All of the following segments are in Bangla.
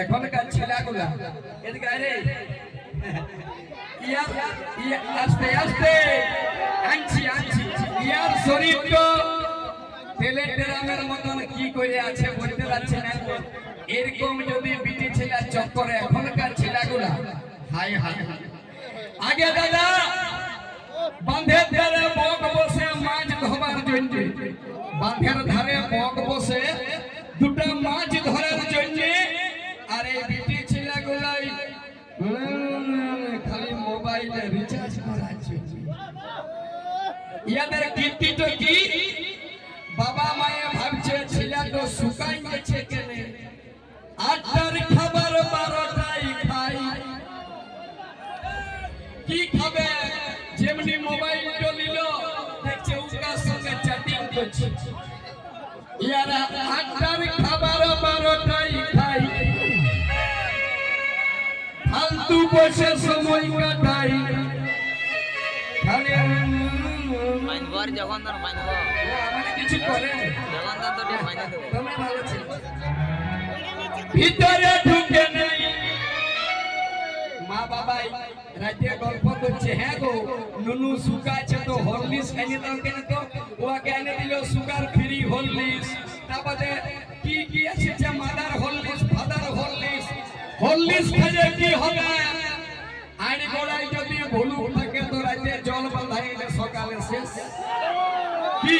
এখনকার ছেলেগুলা এদিকে আরে আস্তে আস্তে আনছি ইয়ার শরীর তো তেলে ড্রামের মতন কি করে আছে বলতে পারছি না। এরকম যদি বিটি ছেলে চক্করে এখনকার ছেলেগুলা হাই হাই আগে দাদা বাঁধের ধারে বক বসে মাছ ধরার জন্য, বাঁধের ধারে বক বসে দুটা মাছ ধরার জন্য। আর এই বিটি ছেলেগুলাই খালি মোবাইলে রিচার্জ করার জন্য। ইয়াদের কীর্তি তো কি, বাবা মায়ে ভাবছে ছেলে তো শুকাই গেছে কেনে, 8টার খাবার 12টায় খাই। কি খাবে, যেমনি মোবাইল নিল দেখছে উকার সঙ্গে চ্যাটিং করছে। ইয়ারা 8টার খাবার 12টায় খাই, ফালতু বসে সময় কাটাই। ভিতরে ঢুকে নেই মা বাবাই রাতে গল্প করছে, হ্যাঁ গো নুনু সুগার আছে তো হরলিক্স এনে দাও কেন, তো ওকে এনে দিল সুগার ফ্রি হরলিক্স। তারপরে কি কি আছে যে mother Horlicks father Horlicks. Horlicks খেলে কি হবে, আইনি গোড়ায় যদি ভুলু থাকে তো রাতে জল বাঁধাইলে সকালে শেষ। কি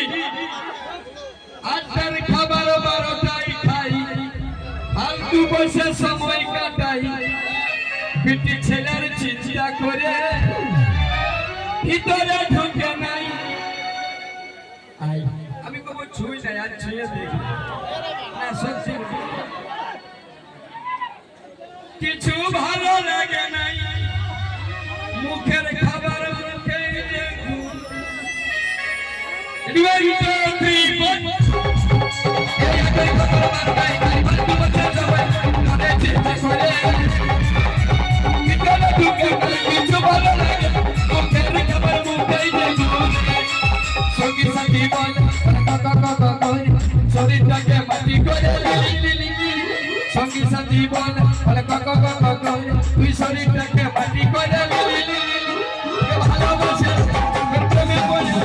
8টার খাবার 12টায় খাই, ফালতু বসে সময় কাটাই। বিটি ছেলের চিন্তা করে ভিতরে ঢুকে নাই। আমি কবো ছুঁই নাই, আর ছুঁয়ে দেখি না সত্যি কিছু ভালো লাগে নাই। মুখের খাবার মুখে কিছু ভালো লাগে, মুখের খাবার মুখেই সঙ্গী সাথী বল শরীরটাকে মাটি করে, সঙ্গী সাথী বল তুই শরীরটাকে মাটি করে ভালোবাসে ভালোবাসে।